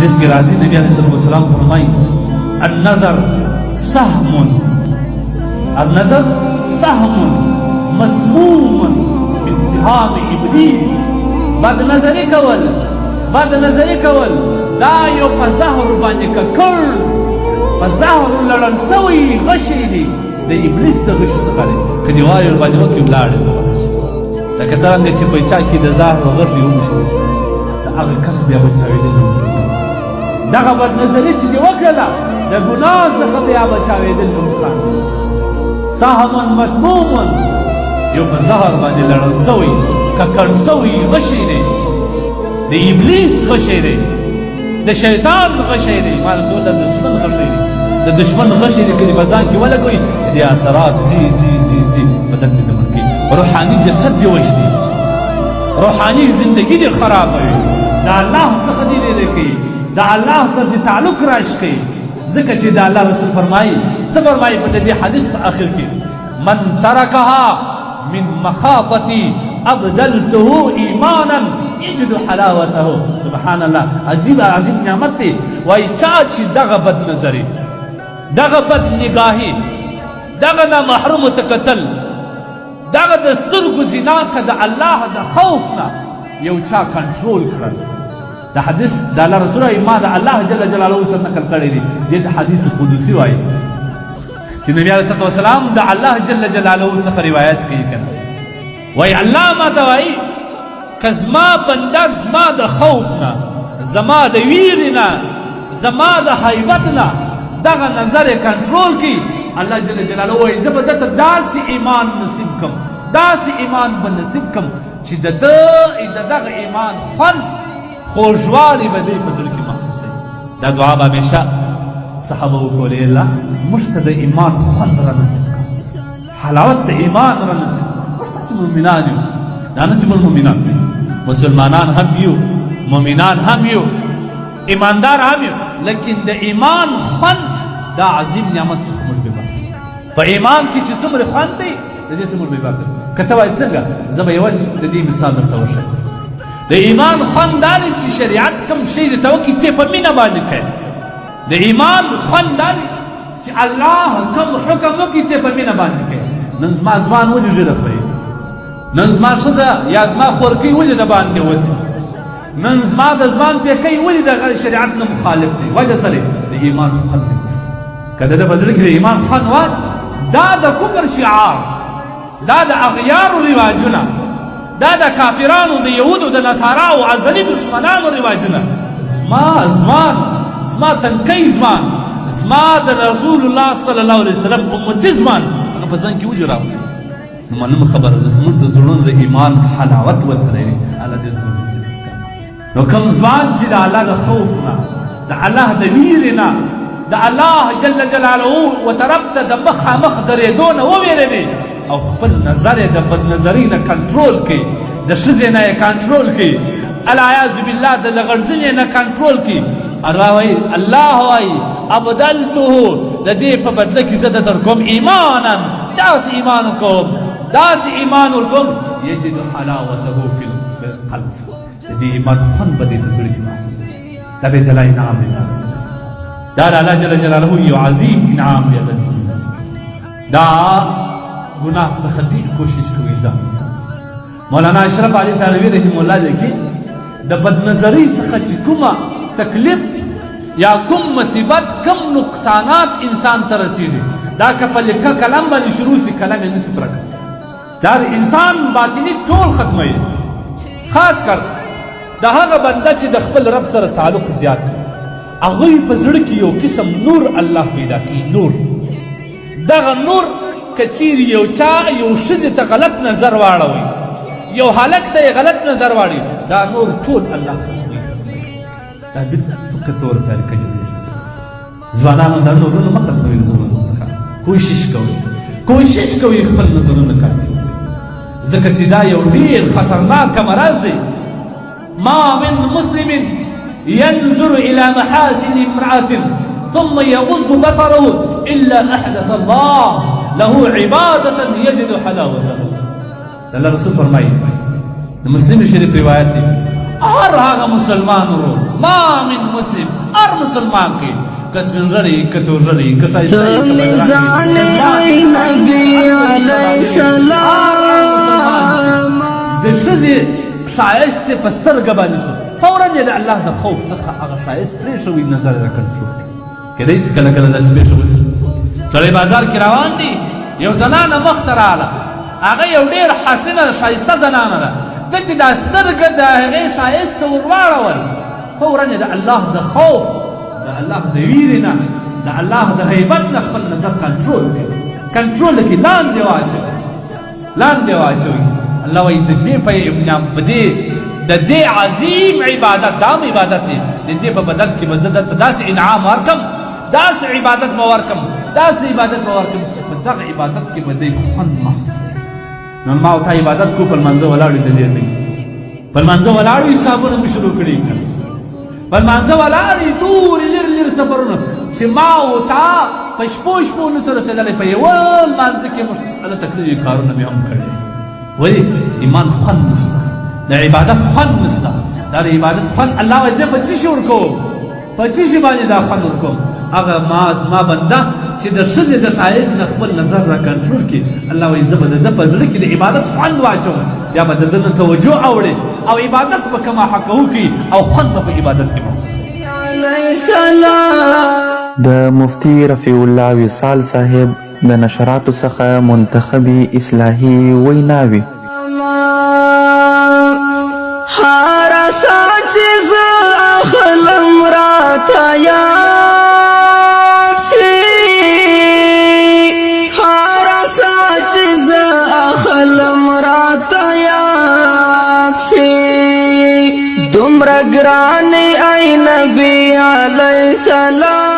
حدیث کی راضی نبی علیہ السلام فرمائی النظر سهم مسموم من سهام ابلیس. بد نظری کول دا یو په زهر باندې ککړ په زهر لړل سوی غشی دی د ابلیس د غش څخه دی که دې وایو باندې وکړي ولاړې ته ورسي لکه څرنګه چې په چا کې د زهر غش ومشي د هغه کس بیا بچاوېدل دغه بد نظري چې دې وکړله د ګناه څخه بیا بچاوېدل امکان سهم مسموم یو په زهر باندې لړل سوی ککړ سوی غشی دی د ابلیس غشی دی د شیطان غشی دی ما د دشمن غشی دی د دشمن غشی دی که دې په ځان کې ولګوي دې اثرات ځي بدن دې دمر کوي روحاني جسد دې وژني روحاني زندگی دې خرابوي د الله څخه دې لرې کوي د الله سره دې تعلق راش کوي ځکه چې د الله رسول فرمایي څه فرمایي په دې حدیث په آخر کې من ترکها من مخافتی ابدلته ایمانا یجد حلاوته. سبحان الله عجیب نعمت دی. وایي چا چې دغه بد نظري دغه بد نگاهي دغه نامحرمو ته کتل دغه د سترګو زنا که د الله د خوف نه یو چا کنټرول کړل د حدیث د الله رسول وایي ما د الله جل جلاله سره نقل کړی دی دې د حدیث قدسي وایي چې نبی علیه الصلوة والسلام د الله جل جلاله څخه روایت کوي کنه وایي الله ما ته وایي که زما بنده زما د خوف نه زما د ویرې نه زما د هیبت نه دغه نظر یې کنټرول کړي الله جل جلاله وایي زه به درته داسې ایمان نصیب کړم داسې ایمان به نصیب کړم چې د دغه ایمان خوند خوږوالی به دی په زړه کې محسوسوي. دا دعا به همیشه صحابه وکولې الله موږ ته د ایمان خوند را نصیب کړه حلاوت د ایمان را نصیب کړه. موږ تاسې مؤمنان یو دا نه چې موږ مؤمنان یو مسلمانان هم یو مؤمنان هم یو ایماندار هم یو لیکن د ایمان خوند دا عظیم نعمت څخه موږ بې برخې په ایمان کې چې څومره خوند دی د دې څخه موږ بې برخې که ته وایې څنګه زه به یوه د دې مثال درته وښیم. د ایمان خوند دا دی چې شریعت کوم شی درته وکړي ته په مینه باندې کوې د ایمان خوند دا دی چې الله کوم حکم وکړي ته په مینه باندې کوې. نن زما ځوان ولې ژره خوري نن زما ښځه یا زما خورکۍ ولې د باندې وځي نن زما د ځوان پیکی ولې د شریعت نه مخالف دی وجه څه دی د ایمان خوند دی. که د ده په زړه کې د ایمان خوند وای دا د کفر شعار دا د اغیارو رواجونه دا د کافرانو د یهودو د نصاراو ازلي دشمنانو رواجونه زما ځوان زما تنکی ځوان زما د رسول الله صلی الله علیه وسلم امتي ځوان هغه په ځان کې ولې راوځي نو منم خبره ده زموږ د زړونو د ایمان حلاوت ورته لري الله دې زموږ نصیب کړي. نو کوم ځوان چې د الله د خوف نه د الله د ویرې نه د الله جل جلاله وطرف ته د مخامخ درېدو نه وویرېدي او خپل نظر یې د بدنظرۍ نه کنټرول کړي د ښځې نه یې کنټرول کړي العیاذ بالله د لغړزنې نه کنټرول کړي الله وایي ابدلته د دې په بدله کې زه در کوم ایمانا داسې ایمان وکړم داسې ایمان ورکوم یجد حلاوته فی القلب د دې ایمان خوند به دې په زړه کې محسوسوي دا به جلا انعام دی دا د الله جل جلاله یو عظیم انعام دی دا گناه څخه ډېر کوشش کوي ځان مولانا اشرف علي تھانوي رحم الله لیکي د بدنظرۍ څخه چې کومه تکلیف یا کوم مصیبت کم نقصانات انسان ته رسیږي دا که په لیکه کلم باندې شروع شي کلم یې نشي پوره کوي دا د انسان باطني ټول ختموي خاص کر د هغه بنده چې د خپل رب سره تعلق زیات هغوی په زړه کې یو قسم نور الله پیدا کوي نور دغه نور که چیرې یو چا یو ښځې ته غلط نظر واړوي یو هلک ته یې غلط نظر واړوي دا نور ټول الله ختموي دا بالکل طور طریقه جوړېږي ځوانانو دا نورونه مه ختموي له زړونو څخه کوشش کوئ خپل نظرونه کنټرول کړئ ځکه چې دا یو ډېر خطرناک مرض دی ما من مسلم ينظر إلى محاسن امرأة ثم يغض بصره إلا أحدث الله له عبادة يجد حلاوته. الله رسول فرمایي د مسلم شریف روایت دی هر هغه مسلمان ورو ما من مسلم ار مسلمان کی کسمن ژړی کتو ژړی کسای میزان ای نبی علیہ السلام د ښځې ښایست یې په سترګه باندې شو فورا یې د الله د خوف څخه هغه ښایست پرې شوی نظر یې راکنټرول کیدای شي کله کله داسې پېښه وشي سړی بازار کې روان دی یو زنانه مخ ته راغله هغه یو ډېر حسینه ښایسته زنانه ده ده چې دا سترګه د هغې ښایست ته ور واړول فورا یې د الله د خوف د الله د ویرې نه د الله د هیبت نه خپل نظر کنټرول کړي کنټرول کړي لاندې واچوي لاندې واچوي الله وایي د دې په د دې عظیم عبادت دا هم عبادت دی د دې په بدل کې به زه درته داسې انعام ورکړم داسې عبادت به ورکړم داسې عبادت به ورکړم چې په دغه عبادت کې به دی خوند محسوس نن ما او تا عبادت کو په لمانځه ولاړو د دې نه په لمانځه ولاړو حسابونه مې شروع کړي په لمانځه ولاړې دورې لرې لرې سفرونه چې ما او تا په شپو شپو نسو رسېدلی په یوه لمانځه کې موږ مسأله تکلیفي کارونه مې هم کړي ولې ایمان خوند نشته د عبادت خوند نشته دا د عبادت خوند الله وایي زه په څه شي ورکوم په څه شي باندې دا خوند ورکوم هغه زما بنده چې د ښځې د ښایست نه خپل نظر را کنټرول کړي الله وایي زه به د ده په زړه کې د عبادت خوند واچوم بیا به د ده نه توجه اوړي او عبادت به کما حقه وکړي او خوند به په عبادت کې محسوس د مفتی رفیع الله وصال صاحب د نشراتو څخه منتخبي اصلاحي ویناوي هر ساچ ز اخلم راته یاد شي هر ساچ ز اخلم راته یاد شي دومره ګران ای نبی علیہ السلام